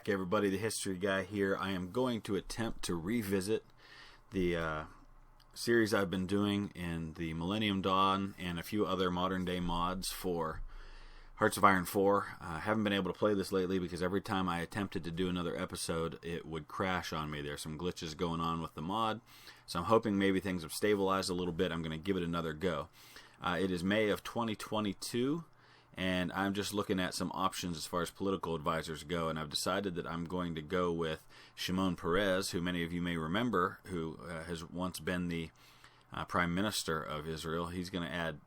back, everybody. The History Guy here. I am going to attempt to revisit the series I've been doing in the Millennium Dawn and a few other modern-day mods for Hearts of Iron 4. I haven't been able to play this lately because every time I attempted to do another episode, it would crash on me. There's some glitches going on with the mod, so I'm hoping maybe things have stabilized a little bit. I'm going to give it another go. It is May of 2022. And I'm just looking at some options as far as political advisors go, and I've decided that I'm going to go with Shimon Peres, who many of you may remember, who has once been the Prime Minister of Israel. He's going to add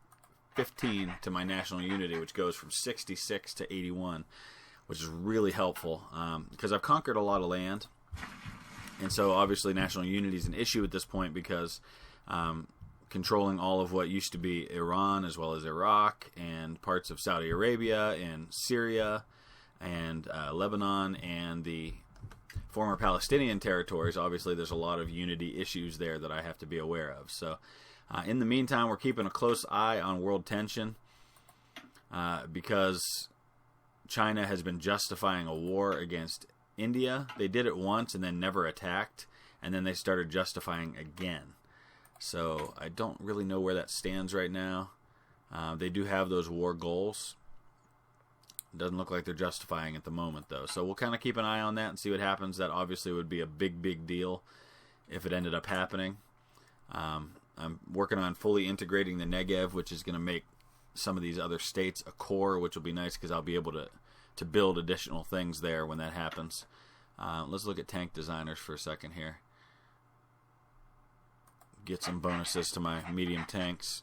15 to my national unity, which goes from 66 to 81, which is really helpful because I've conquered a lot of land, and so obviously national unity is an issue at this point because controlling all of what used to be Iran as well as Iraq and parts of Saudi Arabia and Syria and Lebanon and the former Palestinian territories. Obviously there's a lot of unity issues there that I have to be aware of. So in the meantime, we're keeping a close eye on world tension because China has been justifying a war against India. They did it once and then never attacked, and then they started justifying again. So I don't really know where that stands right now. They do have those war goals. It doesn't look like they're justifying at the moment, though. So we'll kind of keep an eye on that and see what happens. That obviously would be a big, big deal if it ended up happening. I'm working on fully integrating the Negev, which is going to make some of these other states a core, which will be nice because I'll be able to build additional things there when that happens. Let's look at tank designers for a second here. Get some bonuses to my medium tanks.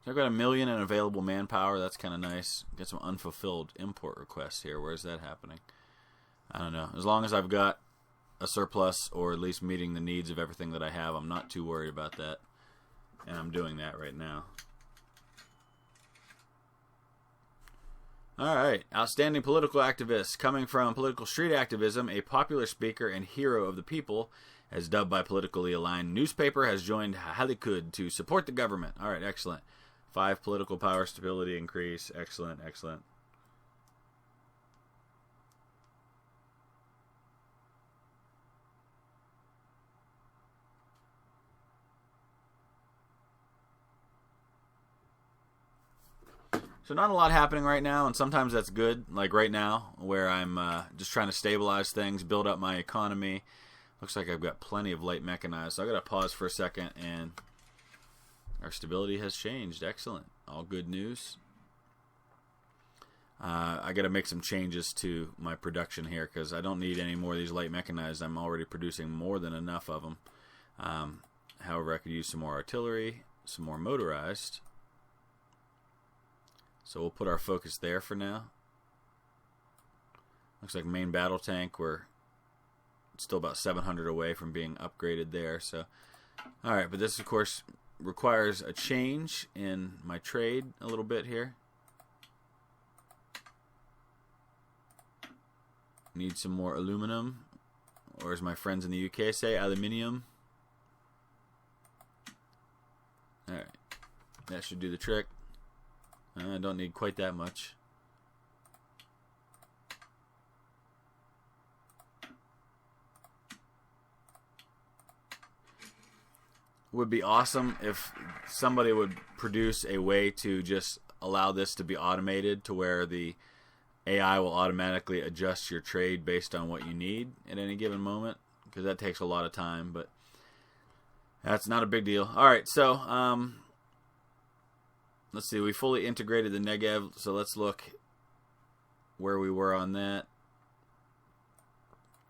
So I've got 1 million in available manpower. That's kind of nice. Get some unfulfilled import requests here. Where's that happening? I don't know. As long as I've got a surplus or at least meeting the needs of everything that I have, I'm not too worried about that. And I'm doing that right now. Alright, outstanding political activists. Coming from political street activism, a popular speaker and hero of the people, as dubbed by politically aligned newspaper, has joined Halikud to support the government. Alright, excellent. 5 political power stability increase. Excellent, excellent. So not a lot happening right now, and sometimes that's good, like right now, where I'm just trying to stabilize things, build up my economy. Looks like I've got plenty of light mechanized, so I've got to pause for a second, and our stability has changed. Excellent. All good news. I got to make some changes to my production here, because I don't need any more of these light mechanized. I'm already producing more than enough of them. However, I could use some more artillery, some more motorized. So we'll put our focus there for now. Looks like main battle tank, we're still about 700 away from being upgraded there. So, alright, but this of course requires a change in my trade a little bit here. Need some more aluminum, or as my friends in the UK say, aluminium. Alright, that should do the trick. I don't need quite that much. Would be awesome if somebody would produce a way to just allow this to be automated to where the AI will automatically adjust your trade based on what you need at any given moment, because that takes a lot of time, but that's not a big deal. Alright, so let's see, we fully integrated the Negev, so let's look where we were on that.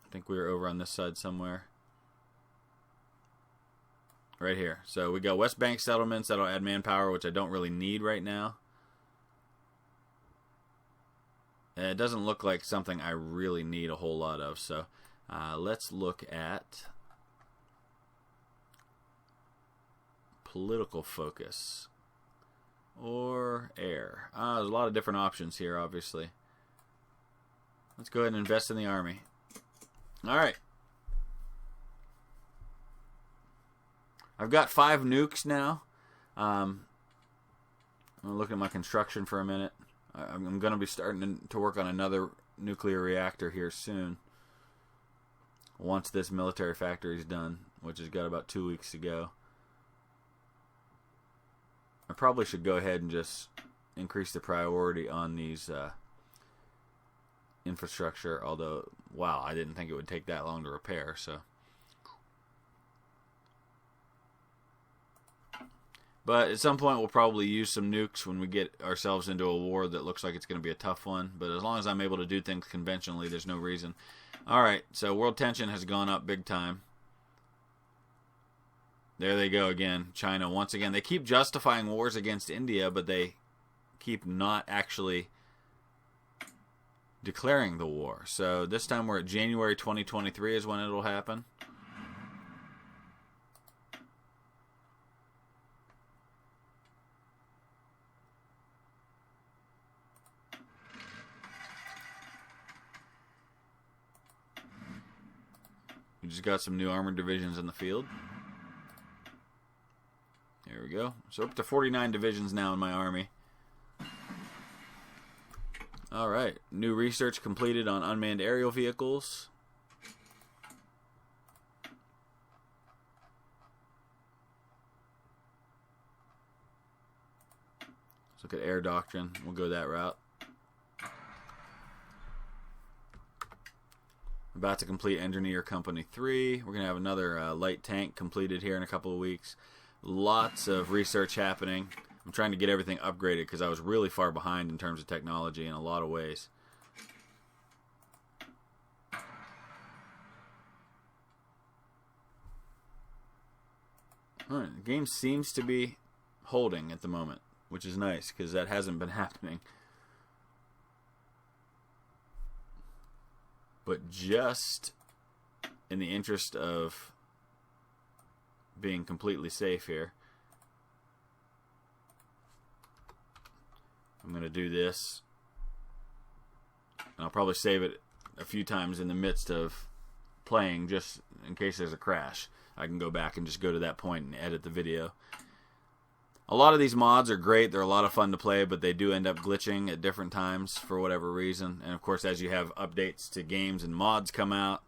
I think we were over on this side somewhere. Right here. So we got West Bank settlements, that'll add manpower, which I don't really need right now. And it doesn't look like something I really need a whole lot of, so let's look at political focus. Or air. There's a lot of different options here, obviously. Let's go ahead and invest in the army. Alright. I've got 5 nukes now. I'm going to look at my construction for a minute. I'm going to be starting to work on another nuclear reactor here soon. Once this military factory is done, which has got about 2 weeks to go. I probably should go ahead and just increase the priority on these infrastructure, although, wow, I didn't think it would take that long to repair, so. But at some point we'll probably use some nukes when we get ourselves into a war that looks like it's going to be a tough one. But as long as I'm able to do things conventionally, there's no reason. Alright, so world tension has gone up big time. There they go again. China, once again. They keep justifying wars against India, but they keep not actually declaring the war. So this time we're at January 2023 is when it'll happen. We just got some new armored divisions in the field. There we go. So up to 49 divisions now in my army. Alright. New research completed on unmanned aerial vehicles. Let's look at air doctrine. We'll go that route. About to complete Engineer Company 3. We're going to have another light tank completed here in a couple of weeks. Lots of research happening. I'm trying to get everything upgraded because I was really far behind in terms of technology in a lot of ways. Alright, the game seems to be holding at the moment, which is nice because that hasn't been happening. But just in the interest of being completely safe here, I'm going to do this. And I'll probably save it a few times in the midst of playing just in case there's a crash. I can go back and just go to that point and edit the video. A lot of these mods are great. They're a lot of fun to play, but they do end up glitching at different times for whatever reason. And of course, as you have updates to games and mods come out,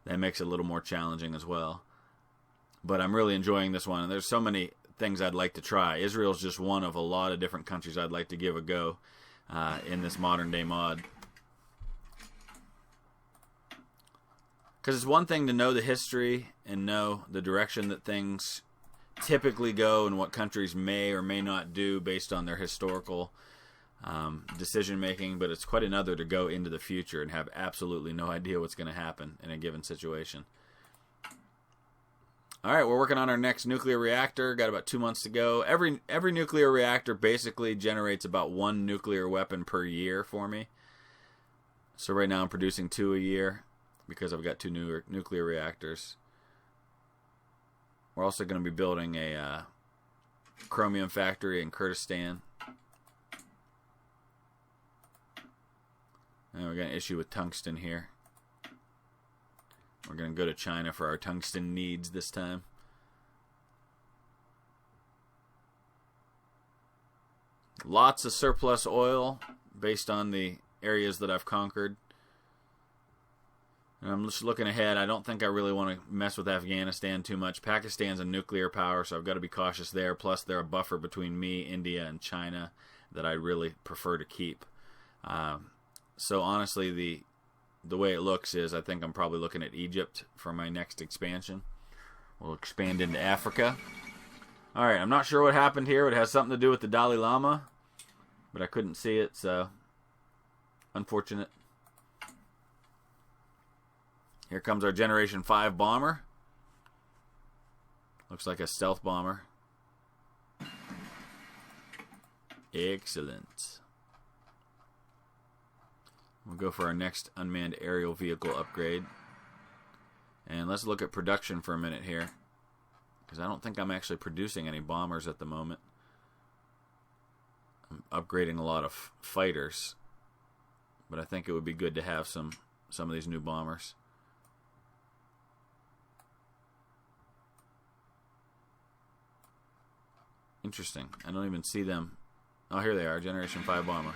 that makes it a little more challenging as well. But I'm really enjoying this one. And there's so many things I'd like to try. Israel's just one of a lot of different countries I'd like to give a go in this modern day mod. Because it's one thing to know the history and know the direction that things typically go and what countries may or may not do based on their historical decision making, but it's quite another to go into the future and have absolutely no idea what's going to happen in a given situation. Alright, we're working on our next nuclear reactor. Got about 2 months to go. Every nuclear reactor basically generates about 1 nuclear weapon per year for me. So right now I'm producing 2 a year because I've got 2 new nuclear reactors. We're also going to be building a chromium factory in Kurdistan. And we're going to issue with tungsten here. We're going to go to China for our tungsten needs this time. Lots of surplus oil based on the areas that I've conquered. And I'm just looking ahead. I don't think I really want to mess with Afghanistan too much. Pakistan's a nuclear power, so I've got to be cautious there. Plus, they're a buffer between me, India, and China that I really prefer to keep. So honestly, the way it looks is I think I'm probably looking at Egypt for my next expansion. We'll expand into Africa. Alright, I'm not sure what happened here. It has something to do with the Dalai Lama, but I couldn't see it, so unfortunate. Here comes our Generation 5 bomber. Looks like a stealth bomber. Excellent. We'll go for our next unmanned aerial vehicle upgrade. And let's look at production for a minute here, because I don't think I'm actually producing any bombers at the moment. I'm upgrading a lot of fighters, but I think it would be good to have some of these new bombers. Interesting. I don't even see them. Oh, here they are. Generation 5 bomber.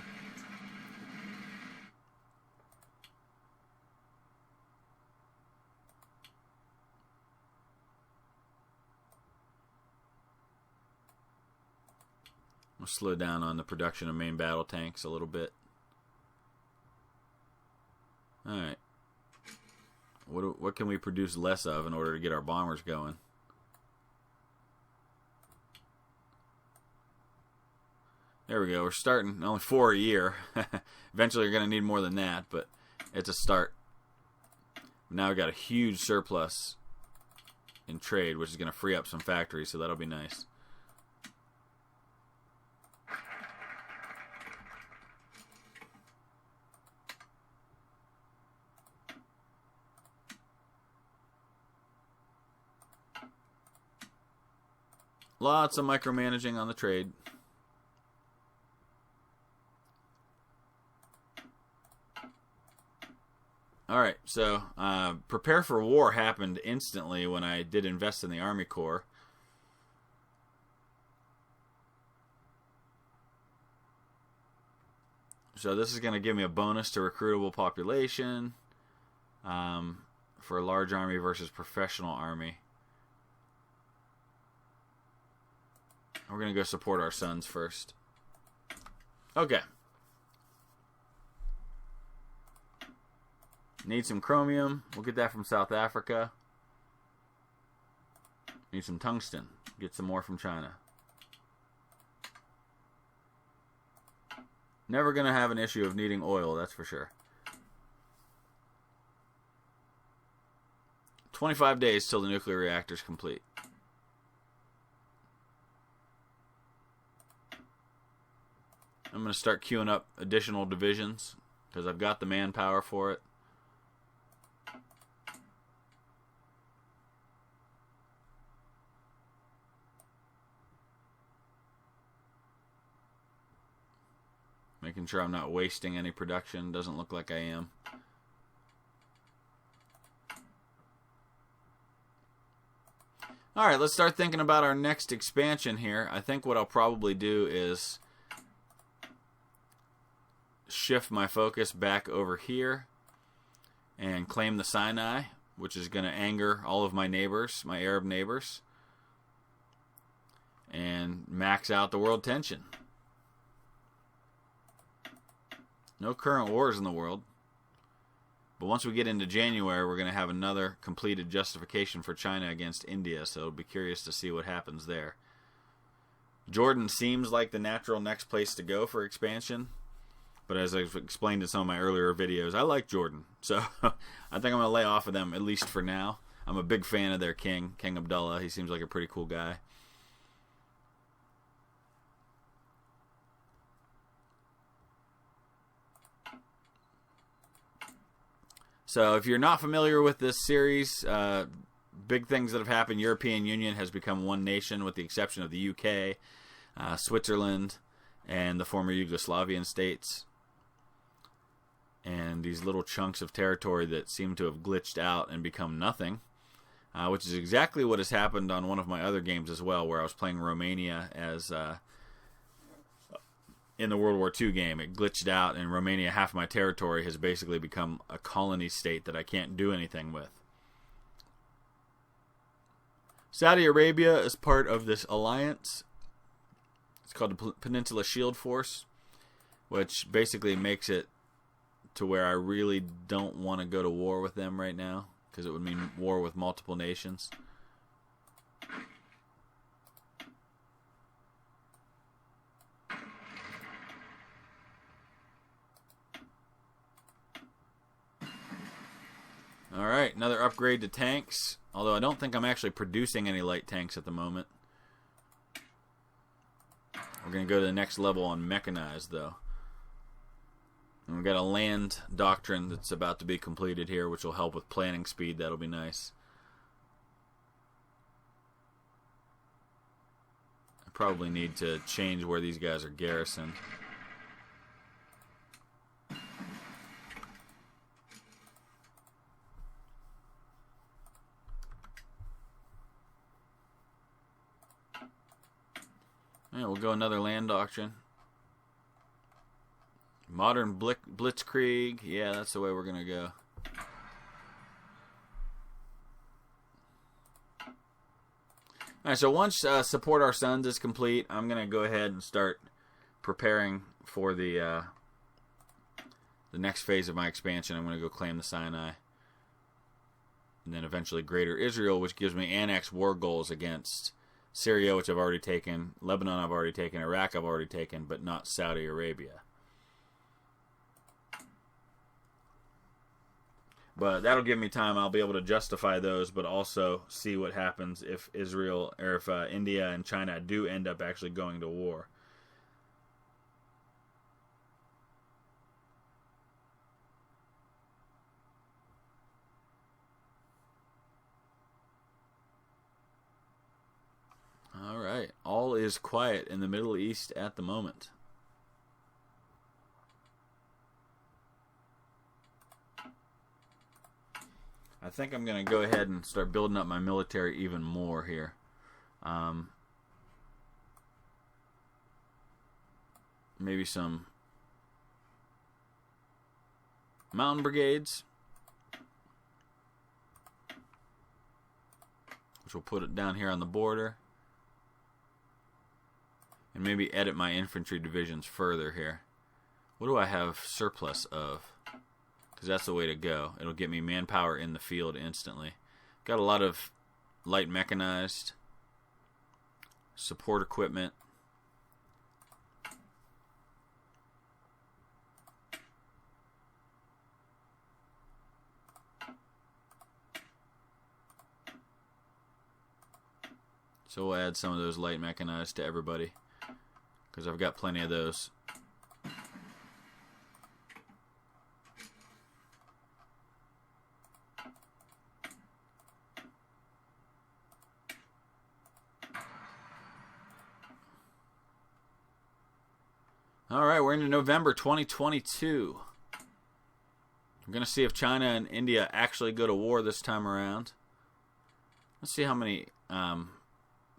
We'll slow down on the production of main battle tanks a little bit. Alright. What can we produce less of in order to get our bombers going? There we go. We're starting. Only 4 a year. Eventually you're going to need more than that, but it's a start. Now we've got a huge surplus in trade, which is going to free up some factories, so that'll be nice. Lots of micromanaging on the trade. Alright, so prepare for war happened instantly when I did invest in the Army Corps. So this is going to give me a bonus to recruitable population for a large army versus professional army. We're going to go support our sons first. Okay. Need some chromium. We'll get that from South Africa. Need some tungsten. Get some more from China. Never going to have an issue of needing oil, that's for sure. 25 days till the nuclear reactor's complete. I'm going to start queuing up additional divisions because I've got the manpower for it. Making sure I'm not wasting any production. Doesn't look like I am. Alright, let's start thinking about our next expansion here. I think what I'll probably do is shift my focus back over here and claim the Sinai, which is going to anger all of my neighbors, my Arab neighbors, and max out the world tension. No current wars in the world. But once we get into January, we're going to have another completed justification for China against India, so it'll be curious to see what happens there. Jordan seems like the natural next place to go for expansion. But as I've explained in some of my earlier videos, I like Jordan. So I think I'm going to lay off of them, at least for now. I'm a big fan of their king, King Abdullah. He seems like a pretty cool guy. So if you're not familiar with this series, big things that have happened. European Union has become one nation with the exception of the UK, Switzerland, and the former Yugoslavian states. And these little chunks of territory that seem to have glitched out and become nothing, which is exactly what has happened on one of my other games as well, where I was playing Romania as in the World War II game. It glitched out, and Romania, half my territory, has basically become a colony state that I can't do anything with. Saudi Arabia is part of this alliance. It's called the Peninsula Shield Force, which basically makes it to where I really don't want to go to war with them right now, because it would mean war with multiple nations. Alright, another upgrade to tanks, although I don't think I'm actually producing any light tanks at the moment. We're going to go to the next level on mechanized, though. And we've got a land doctrine that's about to be completed here, which will help with planning speed. That'll be nice. I probably need to change where these guys are garrisoned. Yeah, we'll go another land doctrine. Modern blitzkrieg. Yeah, that's the way we're going to go. Alright, so once Support Our Sons is complete, I'm going to go ahead and start preparing for the next phase of my expansion. I'm going to go claim the Sinai. And then eventually Greater Israel, which gives me annex war goals against Syria, which I've already taken, Lebanon I've already taken, Iraq I've already taken, but not Saudi Arabia. But that'll give me time. I'll be able to justify those, but also see what happens if Israel, or if India and China do end up actually going to war. All right. All is quiet in the Middle East at the moment. I think I'm going to go ahead and start building up my military even more here. Maybe some mountain brigades, which will put it down here on the border. And maybe edit my infantry divisions further here. What do I have surplus of? Because that's the way to go. It'll get me manpower in the field instantly. Got a lot of light mechanized support equipment. So we'll add some of those light mechanized to everybody, because I've got plenty of those. Alright, we're into November 2022. I'm going to see if China and India actually go to war this time around. Let's see how many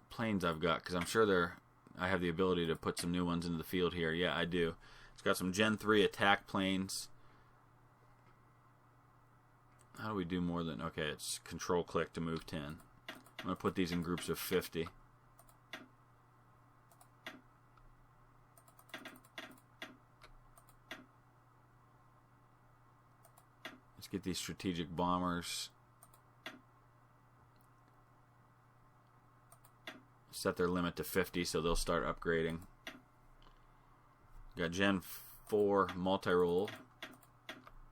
planes I've got, because I'm sure I have the ability to put some new ones into the field here. Yeah, I do. It's got some Gen 3 attack planes. How do we do more than... Okay, it's control-click to move 10. I'm going to put these in groups of 50. Let's get these strategic bombers. Set their limit to 50, so they'll start upgrading. Got Gen 4 multi-role.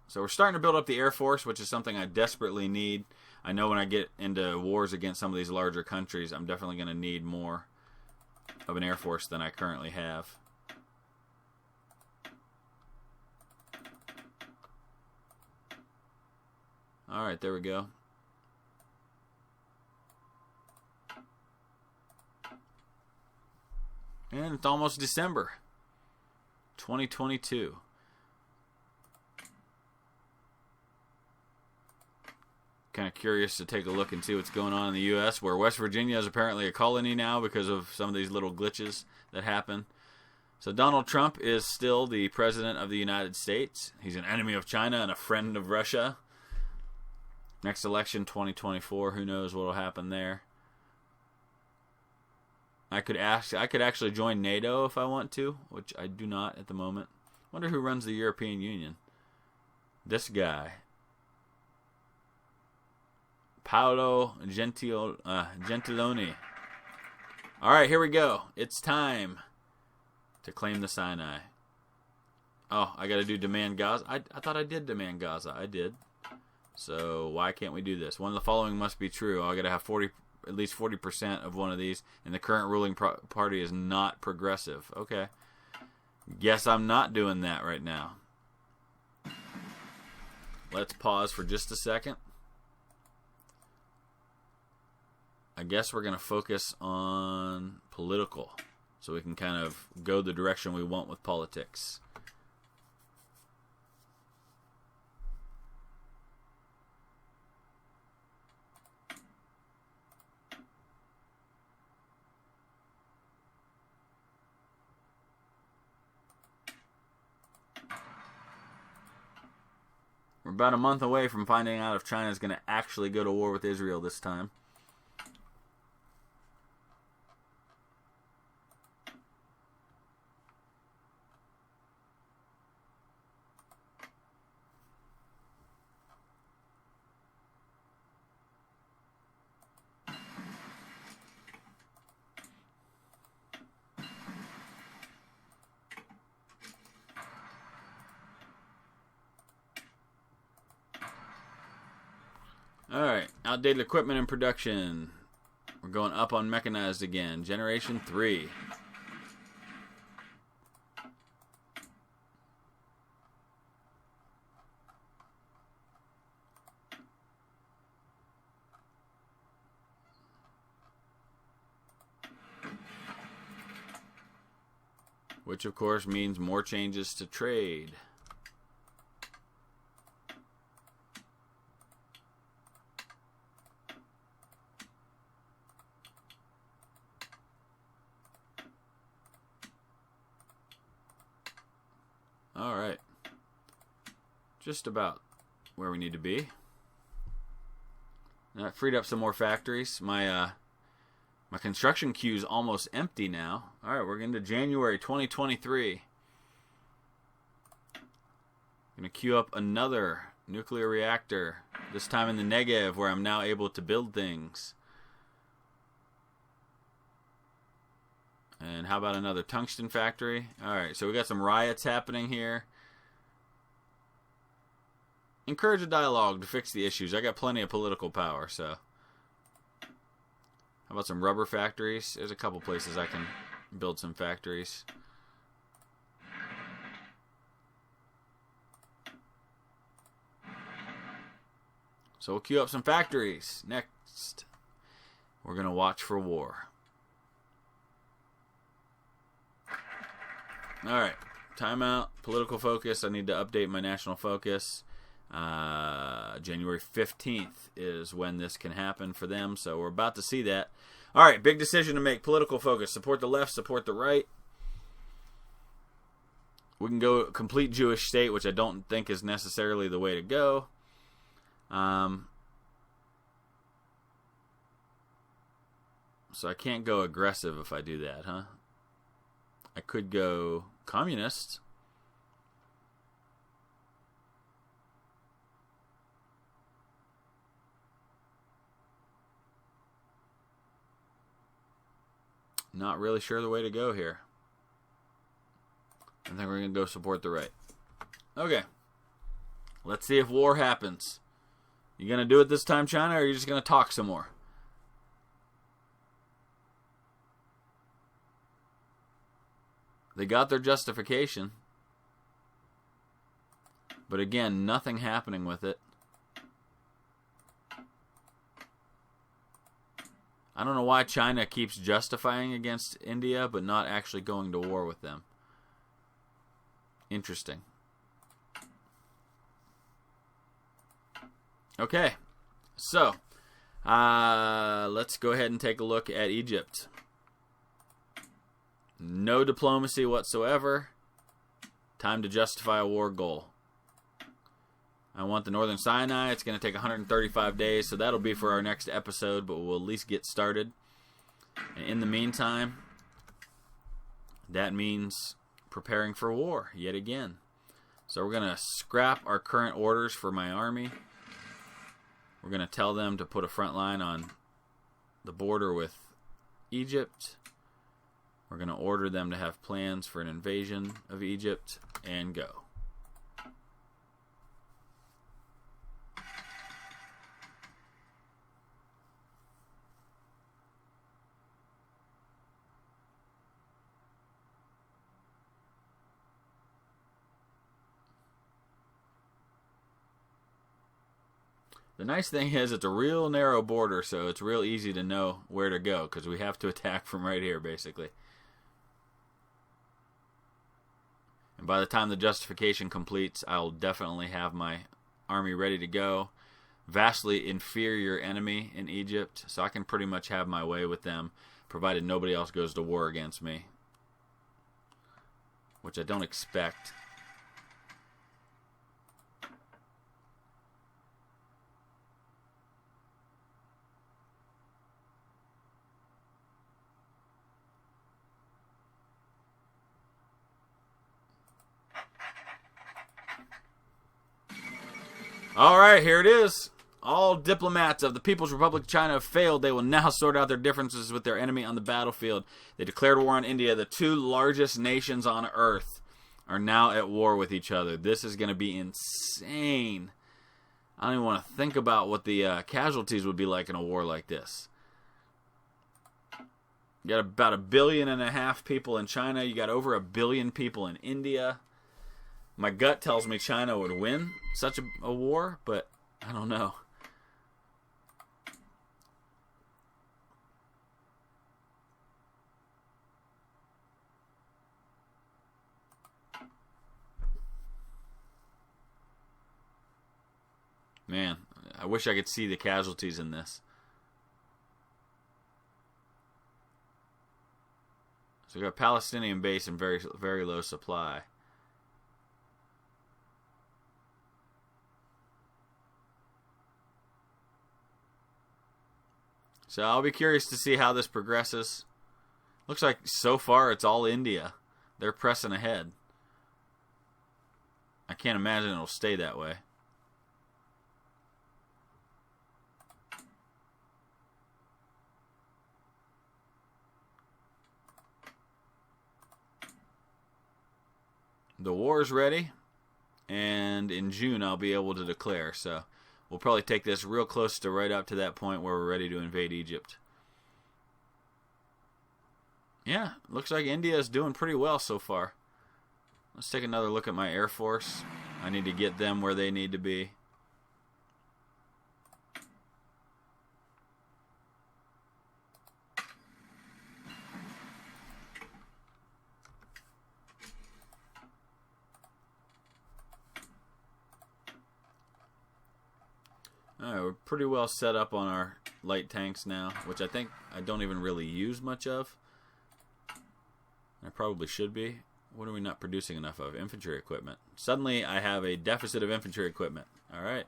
So we're starting to build up the Air Force, which is something I desperately need. I know when I get into wars against some of these larger countries, I'm definitely going to need more of an Air Force than I currently have. Alright, there we go. And it's almost December 2022. Kind of curious to take a look and see what's going on in the U.S., where West Virginia is apparently a colony now because of some of these little glitches that happen. So Donald Trump is still the president of the United States. He's an enemy of China and a friend of Russia. Next election, 2024, who knows what will happen there. I could actually join NATO if I want to, which I do not at the moment. Wonder who runs the European Union. This guy. Paolo Gentiloni. Alright, here we go. It's time to claim the Sinai. Oh, I gotta do demand Gaza. I thought I did demand Gaza. I did. So why can't we do this? One of the following must be true. I gotta have at least 40% of one of these, and the current ruling party is not progressive. Okay. Guess I'm not doing that right now. Let's pause for just a second. I guess we're going to focus on political, so we can kind of go the direction we want with politics. We're about a month away from finding out if China's going to actually go to war with Israel this time. Alright, outdated equipment and production. We're going up on mechanized again. Generation 3. Which of course means more changes to trade. Alright. Just about where we need to be. That freed up some more factories. My construction queue is almost empty now. Alright, we're into January 2023. Gonna queue up another nuclear reactor. This time in the Negev, where I'm now able to build things. And how about another tungsten factory? Alright, so we got some riots happening here. Encourage a dialogue to fix the issues. I got plenty of political power, so. How about some rubber factories? There's a couple places I can build some factories. So we'll queue up some factories. Next, we're going to watch for war. Alright, timeout, political focus. I need to update my national focus. January 15th is when this can happen for them, so we're about to see that. Alright, big decision to make. Political focus. Support the left, support the right. We can go complete Jewish state, which I don't think is necessarily the way to go. So I can't go aggressive if I do that, huh? I could go communist. Not really sure the way to go here. I think we're going to go support the right. Okay. Let's see if war happens. You going to do it this time, China, or are you just going to talk some more? They got their justification. But again, nothing happening with it. I don't know why China keeps justifying against India, but not actually going to war with them. Interesting. Okay. So, let's go ahead and take a look at Egypt. No diplomacy whatsoever. Time to justify a war goal. I want the Northern Sinai. It's going to take 135 days, so that'll be for our next episode, but we'll at least get started. And in the meantime, that means preparing for war yet again. So we're going to scrap our current orders for my army. We're going to tell them to put a front line on the border with Egypt. We're going to order them to have plans for an invasion of Egypt and go. The nice thing is it's a real narrow border, so it's real easy to know where to go, because we have to attack from right here, basically. And by the time the justification completes, I'll definitely have my army ready to go. Vastly inferior enemy in Egypt, so I can pretty much have my way with them, provided nobody else goes to war against me. Which I don't expect. All right, here it is. All diplomats of the People's Republic of China have failed. They will now sort out their differences with their enemy on the battlefield. They declared war on India. The two largest nations on Earth are now at war with each other. This is going to be insane. I don't even want to think about what the casualties would be like in a war like this. You got about 1.5 billion people in China. You got over 1 billion people in India. My gut tells me China would win such a war, but I don't know. Man, I wish I could see the casualties in this. So we got a Palestinian base in very, very low supply. So I'll be curious to see how this progresses. Looks like so far it's all India. They're pressing ahead. I can't imagine it'll stay that way. The war's ready, and in June I'll be able to declare. So we'll probably take this real close to right up to that point where we're ready to invade Egypt. Yeah, looks like India is doing pretty well so far. Let's take another look at my Air Force. I need to get them where they need to be. Alright, we're pretty well set up on our light tanks now, which I think I don't even really use much of. I probably should be. What are we not producing enough of? Infantry equipment. Suddenly I have a deficit of infantry equipment. Alright.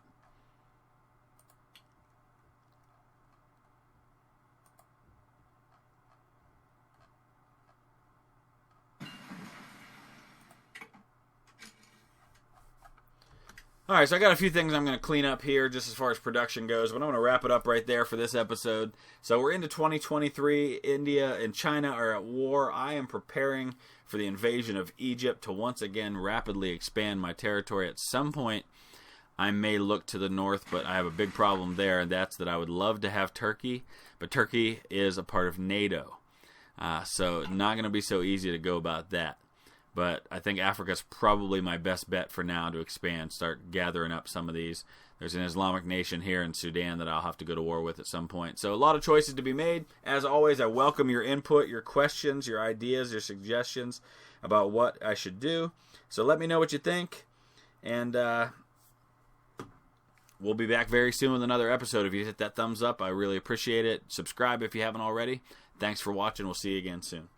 Alright, so I got a few things I'm going to clean up here just as far as production goes, but I'm going to wrap it up right there for this episode. So we're into 2023. India and China are at war. I am preparing for the invasion of Egypt to once again rapidly expand my territory. At some point, I may look to the north, but I have a big problem there, and that's that I would love to have Turkey, but Turkey is a part of NATO. So not going to be so easy to go about that. But I think Africa's probably my best bet for now to expand, start gathering up some of these. There's an Islamic nation here in Sudan that I'll have to go to war with at some point. So a lot of choices to be made. As always, I welcome your input, your questions, your ideas, your suggestions about what I should do. So let me know what you think. And we'll be back very soon with another episode. If you hit that thumbs up, I really appreciate it. Subscribe if you haven't already. Thanks for watching. We'll see you again soon.